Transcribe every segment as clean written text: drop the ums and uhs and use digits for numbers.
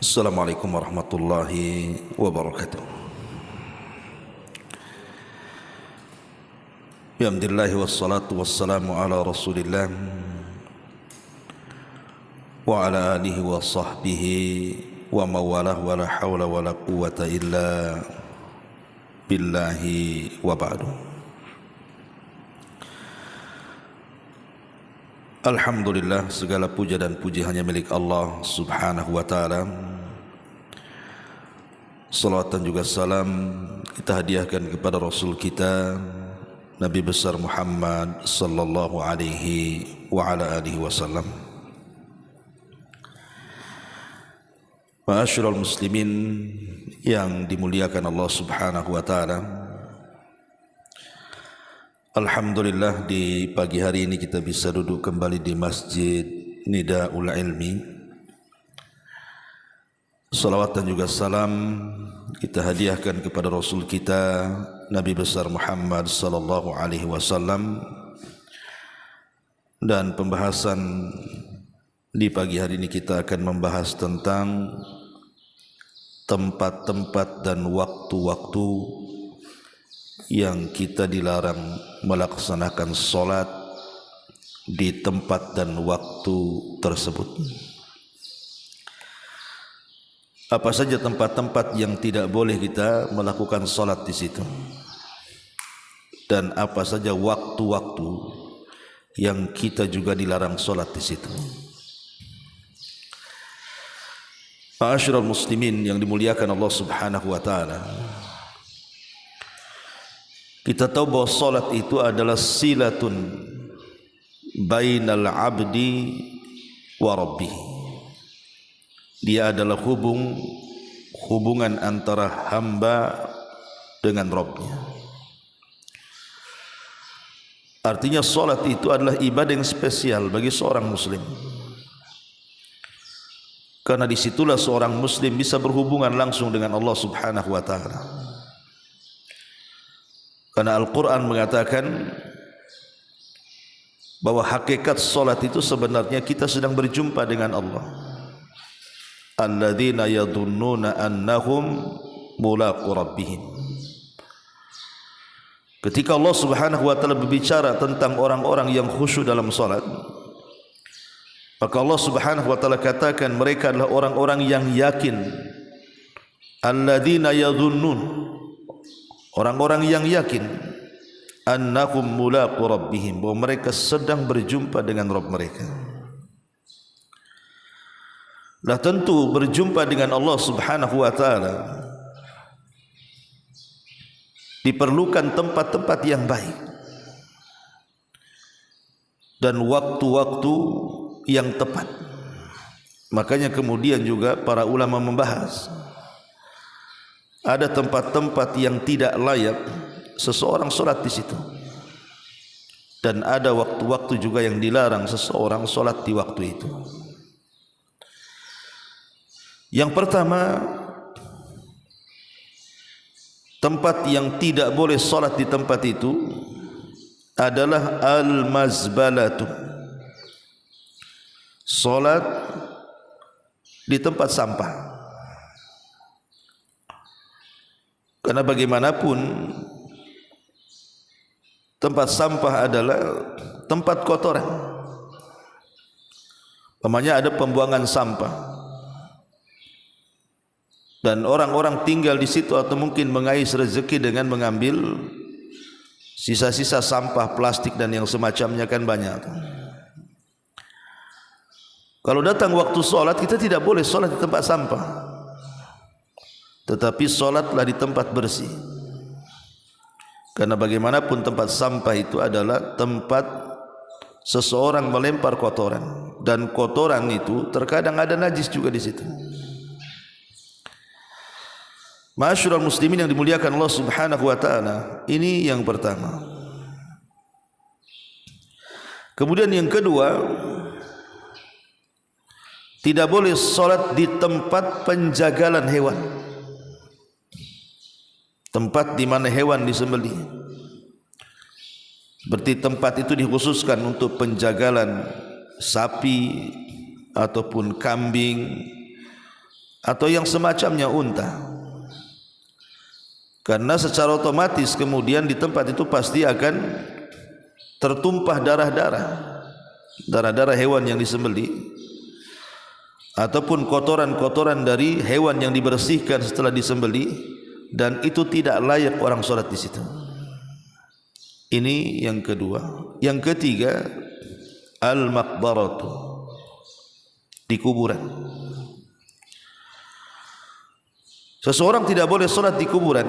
Assalamualaikum warahmatullahi wabarakatuh. Alhamdulillah wassalatu wassalamu ala Rasulillah wa ala alihi wa sahbihi wa mawalah wa la hawla wa la quwwata illa billahi wa ba'du. Alhamdulillah, segala puja dan puji hanya milik Allah subhanahu wa ta'ala. Salawat dan juga salam kita hadiahkan kepada Rasul kita Nabi besar Muhammad sallallahu alaihi wa ala alihi wasallam. Ma'asyiral muslimin yang dimuliakan Allah subhanahu wa ta'ala, alhamdulillah di pagi hari ini kita bisa duduk kembali di Masjid Nidaul Ilmi. Salawat dan juga salam kita hadiahkan kepada Rasul kita Nabi besar Muhammad sallallahu alaihi wasallam. Dan pembahasan di pagi hari ini kita akan membahas tentang tempat-tempat dan waktu-waktu yang kita dilarang melaksanakan solat di tempat dan waktu tersebut. Apa saja tempat-tempat yang tidak boleh kita melakukan solat di situ, dan apa saja waktu-waktu yang kita juga dilarang solat di situ. Ma'asyiral muslimin yang dimuliakan Allah subhanahu wa ta'ala, kita tahu bahwa solat itu adalah silatun bainal abdi wa rabbih. Dia adalah hubungan antara hamba dengan Rabbnya. Artinya solat itu adalah ibadah yang spesial bagi seorang muslim, karena disitulah seorang muslim bisa berhubungan langsung dengan Allah subhanahu wa ta'ala. Karena Al-Quran mengatakan bahwa hakikat solat itu sebenarnya kita sedang berjumpa dengan Allah. Alladzina yadhunnuna annahum mulaqu rabbihim. Ketika Allah subhanahu wa ta'ala berbicara tentang orang-orang yang khusyuk dalam solat, maka Allah subhanahu wa ta'ala katakan mereka adalah orang-orang yang yakin. Alladzina yadhunnun, orang-orang yang yakin annahum mulaqu rabbihim, bahwa mereka sedang berjumpa dengan Rabb mereka. Nah, tentu berjumpa dengan Allah subhanahu wa ta'ala diperlukan tempat-tempat yang baik dan waktu-waktu yang tepat. Makanya kemudian juga para ulama membahas ada tempat-tempat yang tidak layak seseorang solat di situ, dan ada waktu-waktu juga yang dilarang seseorang solat di waktu itu. Yang pertama, tempat yang tidak boleh solat di tempat itu adalah al-mazbalatu, solat di tempat sampah. Karena bagaimanapun tempat sampah adalah tempat kotoran. Namanya ada pembuangan sampah, dan orang-orang tinggal di situ atau mungkin mengais rezeki dengan mengambil sisa-sisa sampah plastik dan yang semacamnya, kan banyak. Kalau datang waktu solat, kita tidak boleh solat di tempat sampah, tetapi solatlah di tempat bersih. Karena bagaimanapun tempat sampah itu adalah tempat seseorang melempar kotoran, dan kotoran itu terkadang ada najis juga di situ. Ma'asyiral muslimin yang dimuliakan Allah subhanahu wa ta'ala, ini yang pertama. Kemudian yang kedua, tidak boleh solat di tempat penjagalan hewan, tempat di mana hewan disembelih. Berarti tempat itu dikhususkan untuk penjagalan sapi ataupun kambing atau yang semacamnya unta. Karena secara otomatis kemudian di tempat itu pasti akan tertumpah darah-darah hewan yang disembelih ataupun kotoran-kotoran dari hewan yang dibersihkan setelah disembelih, dan itu tidak layak orang sholat di situ. Ini yang kedua. Yang ketiga, al-maqbaratu, di kuburan. Seseorang tidak boleh sholat di kuburan.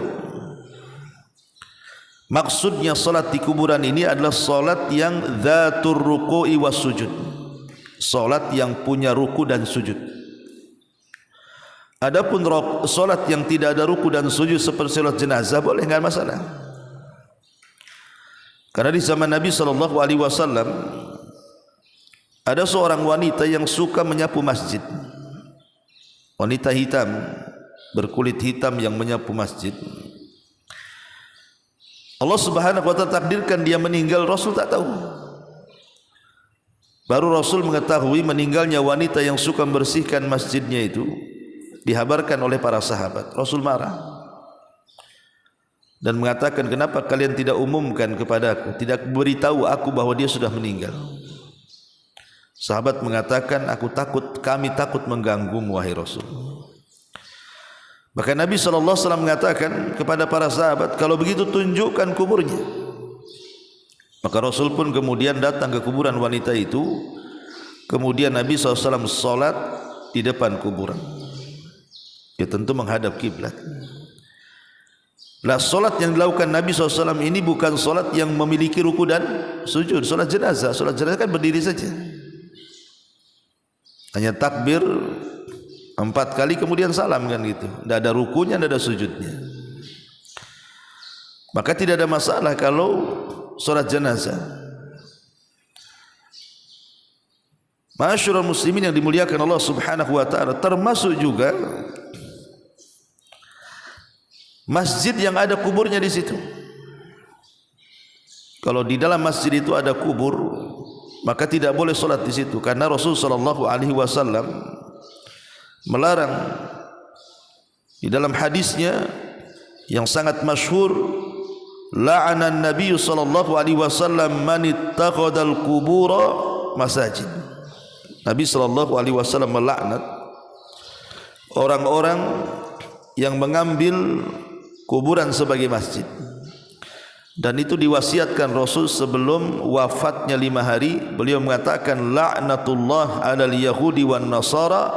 Maksudnya sholat di kuburan ini adalah sholat yang dzatur ruku'i was sujud, sholat yang punya ruku dan sujud. Adapun sholat yang tidak ada ruku dan sujud seperti sholat jenazah boleh, enggak masalah. Karena di zaman Nabi SAW ada seorang wanita yang suka menyapu masjid. Wanita hitam, berkulit hitam yang menyapu masjid. Allah Subhanahu wa ta'ala takdirkan dia meninggal, Rasul tak tahu. Baru Rasul mengetahui meninggalnya wanita yang suka membersihkan masjidnya itu, dihabarkan oleh para sahabat. Rasul marah dan mengatakan, kenapa kalian tidak umumkan kepadaku, tidak beritahu aku bahwa dia sudah meninggal? Sahabat mengatakan, kami takut mengganggumu wahai Rasul. Maka Nabi SAW mengatakan kepada para sahabat, kalau begitu tunjukkan kuburnya. Maka Rasul pun kemudian datang ke kuburan wanita itu. Kemudian Nabi SAW sholat di depan kuburan. Ya tentu menghadap kiblat. Lah sholat yang dilakukan Nabi SAW ini bukan sholat yang memiliki ruku dan sujud. Sholat jenazah kan berdiri saja, hanya takbir 4 kali kemudian salam kan gitu. Tidak ada rukunya, tidak ada sujudnya. Maka tidak ada masalah kalau sholat jenazah. Ma'asyiral muslimin yang dimuliakan Allah Subhanahu wa ta'ala, termasuk juga masjid yang ada kuburnya di situ. Kalau di dalam masjid itu ada kubur, maka tidak boleh sholat di situ, karena Rasul sallallahu alaihi wasallam melarang di dalam hadisnya yang sangat masyhur, la'ana an-nabiy sallallahu alaihi wasallam man ittakhadal qubura masajid. Nabi sallallahu alaihi wasallam melaknat orang-orang yang mengambil kuburan sebagai masjid. Dan itu diwasiatkan Rasul sebelum wafatnya 5 hari. Beliau mengatakan, la'natullah 'alal yahudi wan nasara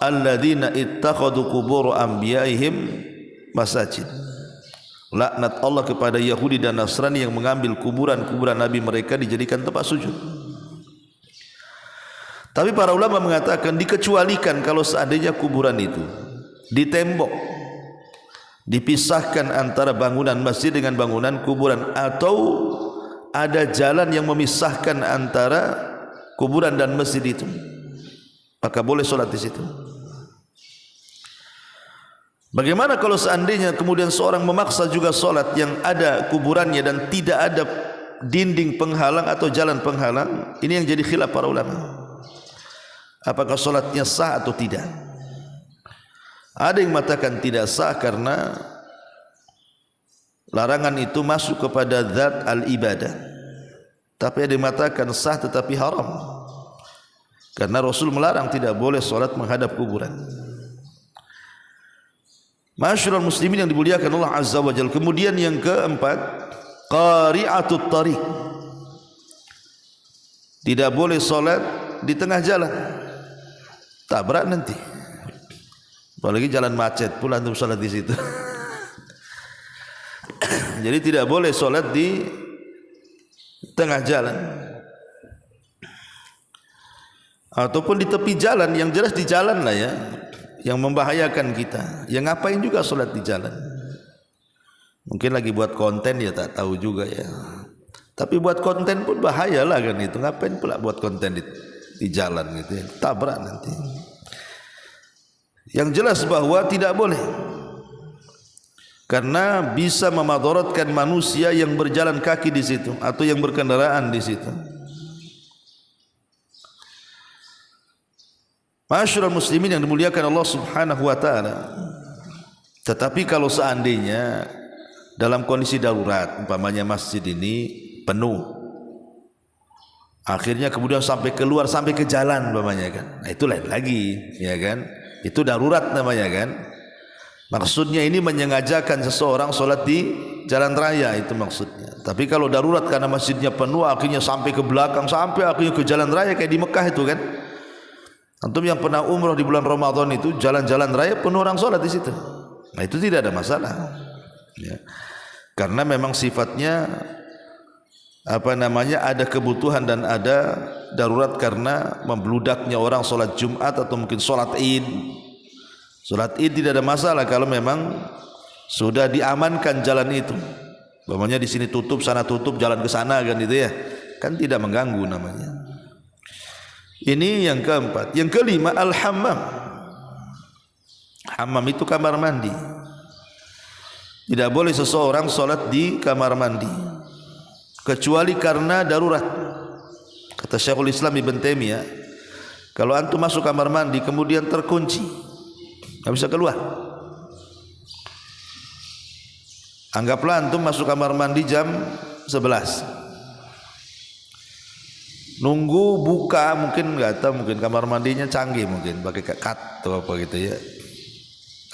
alladzina ittakhadhu qubur anbiya'ihim masajid. Laknat Allah kepada Yahudi dan Nasrani yang mengambil kuburan-kuburan nabi mereka dijadikan tempat sujud. Tapi para ulama mengatakan dikecualikan kalau seandainya kuburan itu ditembok, dipisahkan antara bangunan masjid dengan bangunan kuburan, atau ada jalan yang memisahkan antara kuburan dan masjid itu, maka boleh sholat di situ. Bagaimana kalau seandainya kemudian seorang memaksa juga sholat yang ada kuburannya dan tidak ada dinding penghalang atau jalan penghalang? Ini yang jadi khilaf para ulama, apakah sholatnya sah atau tidak. Ada yang mengatakan tidak sah karena larangan itu masuk kepada zat al-ibadah. Tapi ada yang mengatakan sah tetapi haram, karena Rasul melarang tidak boleh sholat menghadap kuburan. Ma'asyiral muslimin yang dimuliakan Allah Azza wa Jalla. Kemudian yang keempat, qari'atut tariq. Tidak boleh sholat di tengah jalan, tabrak nanti. Apalagi jalan macet pula untuk sholat di situ. Jadi tidak boleh sholat di tengah jalan, ataupun di tepi jalan, yang jelas di jalan lah ya, yang membahayakan kita. Yang ngapain juga sholat di jalan? Mungkin lagi buat konten ya, tak tahu juga ya. Tapi buat konten pun bahaya lah kan itu. Ngapain pula buat konten di jalan gitu ya, tabrak nanti. Yang jelas bahwa tidak boleh, karena bisa memadaratkan manusia yang berjalan kaki di situ atau yang berkendaraan di situ. Ma'asyiral muslimin yang dimuliakan Allah Subhanahu wa taala. Tetapi kalau seandainya dalam kondisi darurat, umpamanya masjid ini penuh, akhirnya kemudian sampai keluar, sampai ke jalan umpamanya kan, nah itu lain lagi, ya kan? Itu darurat namanya kan. Maksudnya ini menyengajakan seseorang sholat di jalan raya, itu maksudnya. Tapi kalau darurat karena masjidnya penuh, akhirnya sampai ke belakang, sampai akhirnya ke jalan raya kayak di Mekah itu kan. Antum yang pernah umrah di bulan Ramadan itu, jalan-jalan raya penuh orang sholat di situ. Nah itu tidak ada masalah, ya. Karena memang sifatnya ada kebutuhan dan ada darurat karena membludaknya orang sholat Jumat atau mungkin sholat Id. Sholat Id tidak ada masalah kalau memang sudah diamankan jalan itu. Bagaimana di sini tutup, sana tutup, jalan ke sana kan itu ya, kan tidak mengganggu namanya. Ini yang keempat. Yang kelima, al-hammam. Hammam itu kamar mandi. Tidak boleh seseorang sholat di kamar mandi kecuali karena darurat. Kata Syekhul Islam Ibn Taimiyah, kalau antum masuk kamar mandi kemudian terkunci, nggak bisa keluar. Anggaplah antum masuk kamar mandi jam 11. Nunggu buka, mungkin nggak tahu, mungkin kamar mandinya canggih, mungkin pakai kat atau apa gitu ya.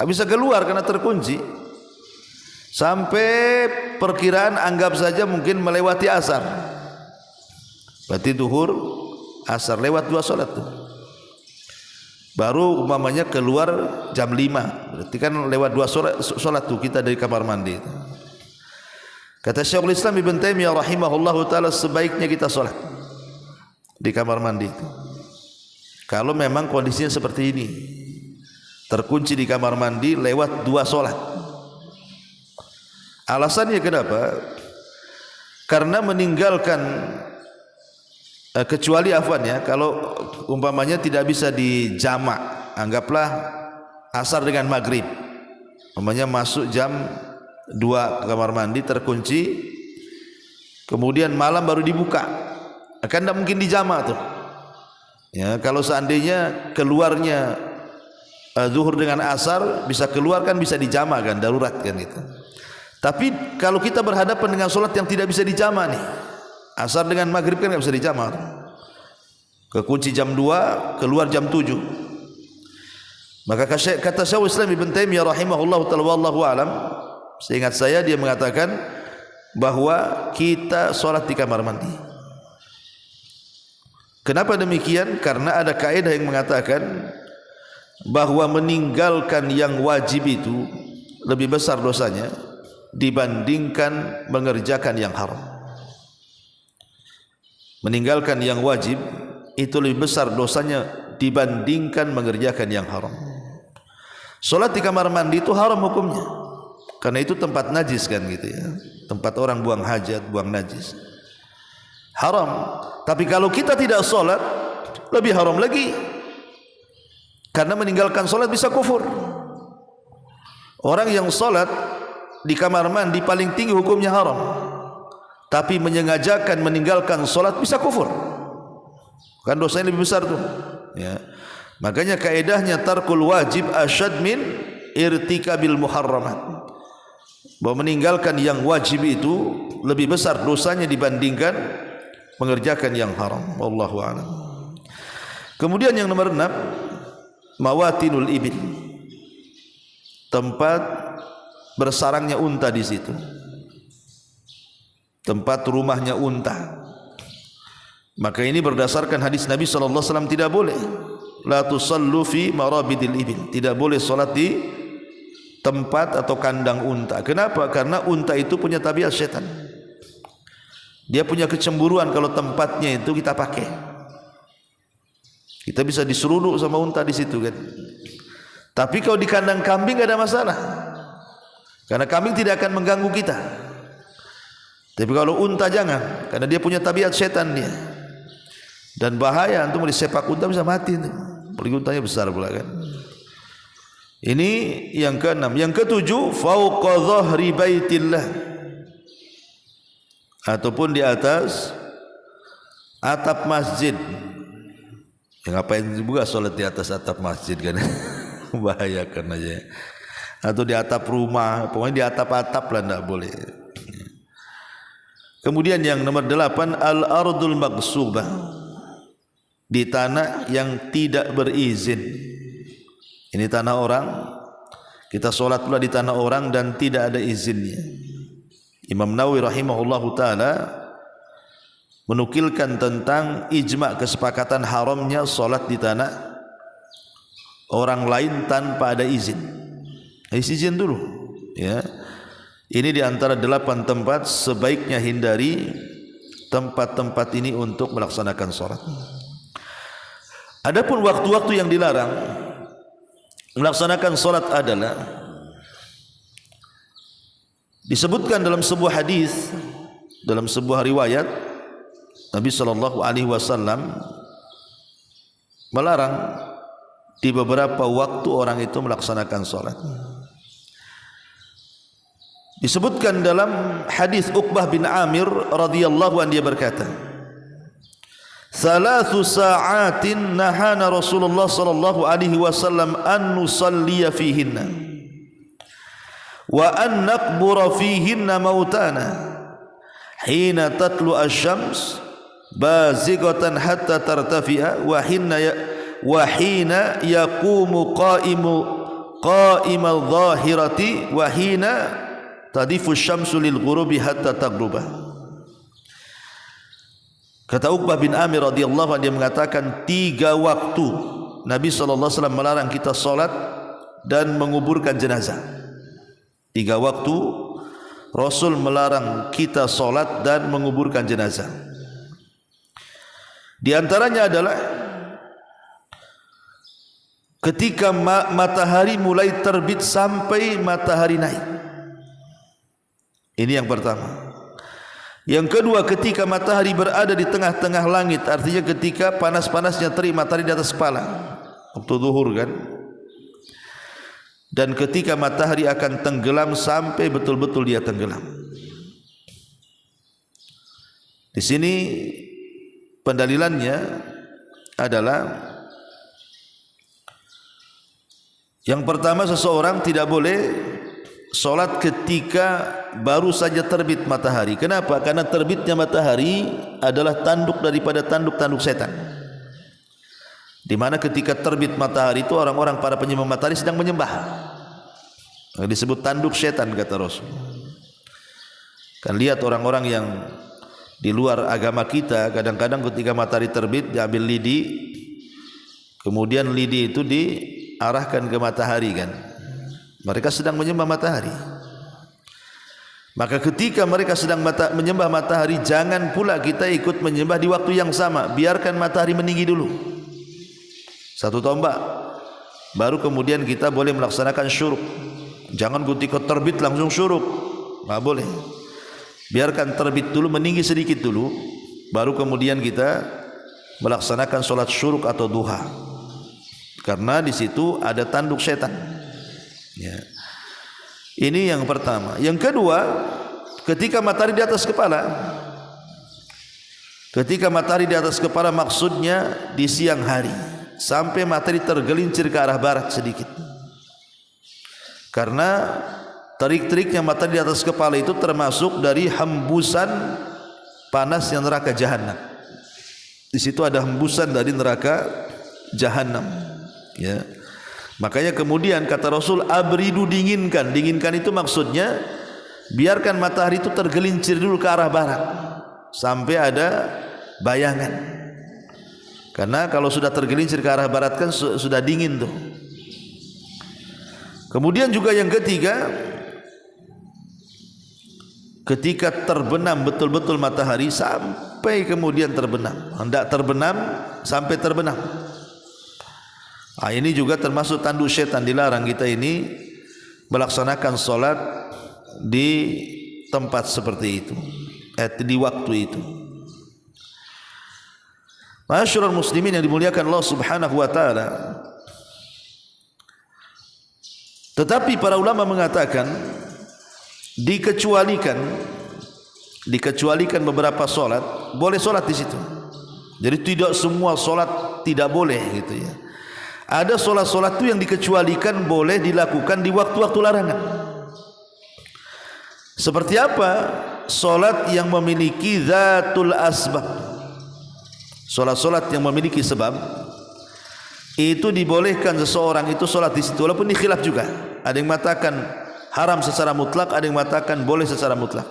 Nggak bisa keluar karena terkunci. Sampai perkiraan anggap saja mungkin melewati asar. Berarti duhur, asar, lewat 2 sholat tuh. Baru umpamanya keluar jam 5. Berarti kan lewat 2 sholat tuh kita dari kamar mandi itu. Kata Syekhul Islam Ibn Taimiyah rahimahullahu ta'ala, sebaiknya kita sholat di kamar mandi itu. Kalau memang kondisinya seperti ini, terkunci di kamar mandi lewat 2 sholat. Alasannya kenapa? Karena meninggalkan kecuali afwan ya, kalau umpamanya tidak bisa dijamak, anggaplah asar dengan maghrib, umpamanya masuk jam 2 ke kamar mandi terkunci, kemudian malam baru dibuka, akan tidak mungkin dijamak tuh ya. Kalau seandainya keluarnya zuhur dengan asar bisa keluar kan, bisa dijamak kan, darurat kan itu. Tapi kalau kita berhadapan dengan sholat yang tidak bisa dijamak nih, asar dengan maghrib kan tidak bisa dijamak, kekunci jam 2 keluar jam 7, maka kata Syekhul Islam Ibn Taimiyah rahimahullah ta'ala wallahu alam, seingat saya dia mengatakan bahwa kita sholat di kamar mandi. Kenapa demikian? Karena ada kaidah yang mengatakan bahwa meninggalkan yang wajib itu lebih besar dosanya dibandingkan mengerjakan yang haram. Meninggalkan yang wajib itu lebih besar dosanya dibandingkan mengerjakan yang haram. Salat di kamar mandi itu haram hukumnya, karena itu tempat najis kan gitu ya, tempat orang buang hajat, buang najis, haram. Tapi kalau kita tidak salat lebih haram lagi, karena meninggalkan salat bisa kufur. Orang yang salat di kamar mandi paling tinggi hukumnya haram, tapi menyengajakan meninggalkan salat bisa kufur, kan dosanya lebih besar tuh ya. Makanya kaidahnya tarkul wajib asyad min irtikabil muharramat, bahwa meninggalkan yang wajib itu lebih besar dosanya dibandingkan mengerjakan yang haram. Wallahu a'lam. Kemudian yang nomor 6, mawatinul ibil, tempat bersarangnya unta di situ, tempat rumahnya unta. Maka ini berdasarkan hadis Nabi SAW, tidak boleh la tusallu fi marabidil ibil, tidak boleh salat di tempat atau kandang unta. Kenapa? Karena unta itu punya tabiat setan. Dia punya kecemburuan kalau tempatnya itu kita pakai. Kita bisa diseruduk sama unta di situ kan. Tapi kalau di kandang kambing tidak ada masalah, karena kambing tidak akan mengganggu kita. Tapi kalau unta jangan, karena dia punya tabiat setan dia. Dan bahaya, antum disepak unta bisa mati tuh. Apalagi untanya besar pula kan. Ini yang ke-6. Yang ke-7, fauqa dhahri baitillah, ataupun di atas atap masjid ngapain juga sholat di atas atap masjid kan? Bahayakan aja. Atau di atap rumah, pokoknya di atap-atap lah tidak boleh. Kemudian yang nomor 8, al-ardul maghsubah, di tanah yang tidak berizin. Ini tanah orang, kita sholat pula di tanah orang dan tidak ada izinnya. Imam Nawawi rahimahullahu ta'ala menukilkan tentang ijma' kesepakatan haramnya sholat di tanah orang lain tanpa ada izin. Izin dulu, ya. Ini di antara 8 tempat sebaiknya hindari tempat-tempat ini untuk melaksanakan sholat. Adapun waktu-waktu yang dilarang melaksanakan sholat adalah disebutkan dalam sebuah hadis, dalam sebuah riwayat, Nabi SAW melarang di beberapa waktu orang itu melaksanakan sholat. Disebutkan dalam hadis Uqbah bin Amir radhiyallahu anhu, dia berkata, "Thalathu sa'atin nahana Rasulullah sallallahu alaihi wasallam an nusalliya fihinna wa an naqbura fihinna mautana hina tatlu asy-syams bazighatan hatta tartafi'a wa hina yaqumu qa'imal dhahirati wa hina tadifu asy-syamsu lil ghurubi hatta taghruba." Kata Uqbah bin Amir radhiyallahu anhu, dia mengatakan 3 waktu Nabi SAW melarang kita solat dan menguburkan jenazah. 3 waktu Rasul melarang kita solat dan menguburkan jenazah. Di antaranya adalah ketika matahari mulai terbit sampai matahari naik. Ini yang pertama. Yang kedua, ketika matahari berada di tengah-tengah langit, artinya ketika panas-panasnya terik matahari di atas kepala, waktu zuhur kan. Dan ketika matahari akan tenggelam sampai betul-betul dia tenggelam. Di sini pendalilannya adalah yang pertama, seseorang tidak boleh solat ketika baru saja terbit matahari. Kenapa? Karena terbitnya matahari adalah tanduk daripada tanduk-tanduk setan. Di mana ketika terbit matahari itu orang-orang para penyembah matahari sedang menyembah. Disebut tanduk setan, kata Rasul. Kan lihat orang-orang yang di luar agama kita, kadang-kadang ketika matahari terbit diambil lidi, kemudian lidi itu diarahkan ke matahari kan. Mereka sedang menyembah matahari. Maka ketika mereka sedang menyembah matahari, jangan pula kita ikut menyembah di waktu yang sama. Biarkan matahari meninggi dulu 1 tombak, baru kemudian kita boleh melaksanakan syuruk. Jangan ketika terbit langsung syuruk, nggak boleh. Biarkan terbit dulu, meninggi sedikit dulu, baru kemudian kita melaksanakan sholat syuruk atau duha. Karena di situ ada tanduk setan. Ya. Ini yang pertama. Yang kedua, ketika matahari di atas kepala. Ketika matahari di atas kepala maksudnya di siang hari, sampai matahari tergelincir ke arah barat sedikit. Karena terik-teriknya matahari di atas kepala itu termasuk dari hembusan panasnya neraka jahanam. Di situ ada hembusan dari neraka jahanam. Ya. Makanya kemudian kata Rasul, abridu, dinginkan. Dinginkan itu maksudnya biarkan matahari itu tergelincir dulu ke arah barat sampai ada bayangan. Karena kalau sudah tergelincir ke arah barat kan sudah dingin tuh. Kemudian juga yang ketiga, ketika terbenam betul-betul matahari sampai kemudian terbenam, hendak terbenam sampai terbenam. Ini juga termasuk tanduk setan. Dilarang kita ini melaksanakan solat di tempat seperti itu, di waktu itu. Ma'asyiral muslimin yang dimuliakan Allah Subhanahu wa taala. Tetapi para ulama mengatakan dikecualikan beberapa solat, boleh solat di situ. Jadi tidak semua solat tidak boleh gitu ya. Ada solat-solat itu yang dikecualikan boleh dilakukan di waktu-waktu larangan. Seperti apa? Solat yang memiliki zatul asbab. Solat-solat yang memiliki sebab itu dibolehkan seseorang itu solat di situ, walaupun dikhilaf juga. Ada yang mengatakan haram secara mutlak, ada yang mengatakan boleh secara mutlak.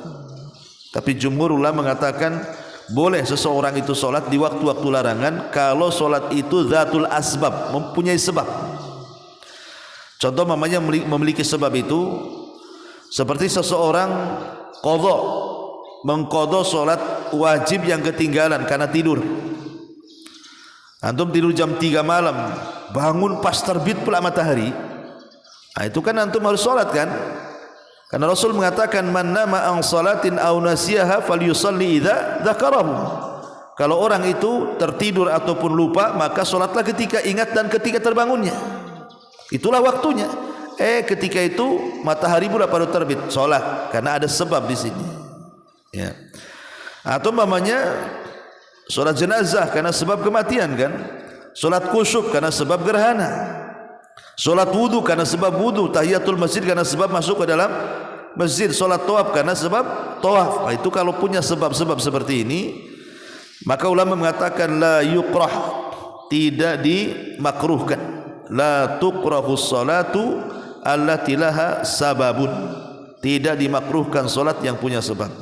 Tapi jumhur ulama mengatakan boleh seseorang itu solat di waktu-waktu larangan kalau solat itu zatul asbab, mempunyai sebab. Contoh mamanya memiliki sebab itu seperti seseorang mengqadha solat wajib yang ketinggalan karena tidur. Antum tidur jam 3 malam, bangun pas terbit pula matahari. Nah, itu kan antum harus solat kan? Karena Rasul mengatakan man nama an salatin aw nasiyaha falyusalli idza dzakarahu. Kalau orang itu tertidur ataupun lupa, maka solatlah ketika ingat dan ketika terbangunnya. Itulah waktunya. Ketika itu matahari pula baru terbit, solat karena ada sebab di sini. Ya. Atau mamanya solat jenazah karena sebab kematian kan? Solat kusyuk karena sebab gerhana. Solat wudu karena sebab wudu, tahiyatul masjid karena sebab masuk ke dalam masjid, solat tawaf karena sebab tawaf. Nah, itu kalau punya sebab-sebab seperti ini, maka ulama mengatakan la yukrah, tidak dimakruhkan. La tukrahus salatu allati laha sababun, tidak dimakruhkan solat yang punya sebab.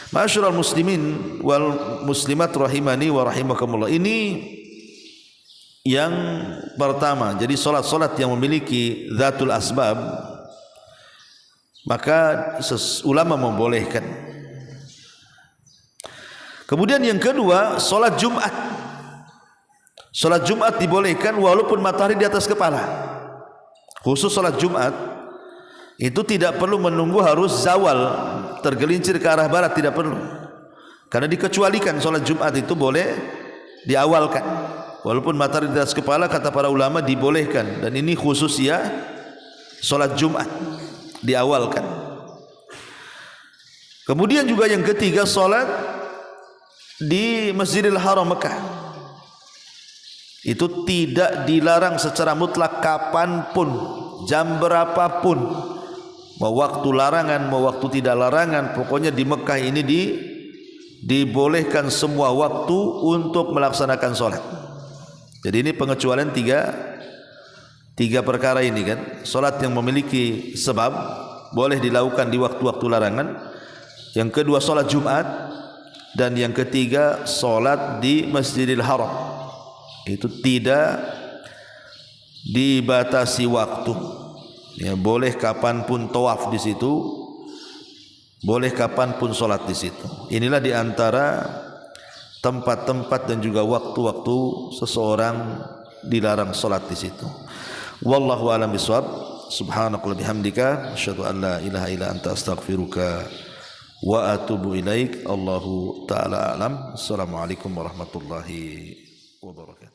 Ma'asyiral muslimin wal muslimat rahimani wa rahimakumullah. Ini yang pertama. Jadi solat-solat yang memiliki zatul asbab, maka ulama membolehkan. Kemudian yang kedua, solat Jumat. Solat Jumat dibolehkan walaupun matahari di atas kepala. Khusus solat Jumat itu tidak perlu menunggu harus zawal, tergelincir ke arah barat, tidak perlu. Karena dikecualikan solat Jumat itu boleh diawalkan. Walaupun matahari di atas kepala, kata para ulama dibolehkan. Dan ini khusus ya solat Jumat diawalkan. Kemudian juga yang ketiga, solat di Masjidil Haram Mekah. Itu tidak dilarang secara mutlak kapanpun, jam berapapun, mau waktu larangan, mau waktu tidak larangan. Pokoknya di Mekah ini dibolehkan semua waktu untuk melaksanakan solat. Jadi ini pengecualian tiga perkara ini kan. Solat yang memiliki sebab boleh dilakukan di waktu-waktu larangan. Yang kedua solat Jumat. Dan yang ketiga solat di Masjidil Haram. Itu tidak dibatasi waktu. Ya, boleh kapanpun tawaf di situ, boleh kapanpun solat di situ. Inilah diantara tempat-tempat dan juga waktu-waktu seseorang dilarang solat di situ. Wallahu a'lam bishawab. Subhanakallahumma bihamdika asyhadu an la ilaha illa anta astaghfiruka wa atubu ilaik. Allahu taala alam. Assalamualaikum warahmatullahi wabarakatuh.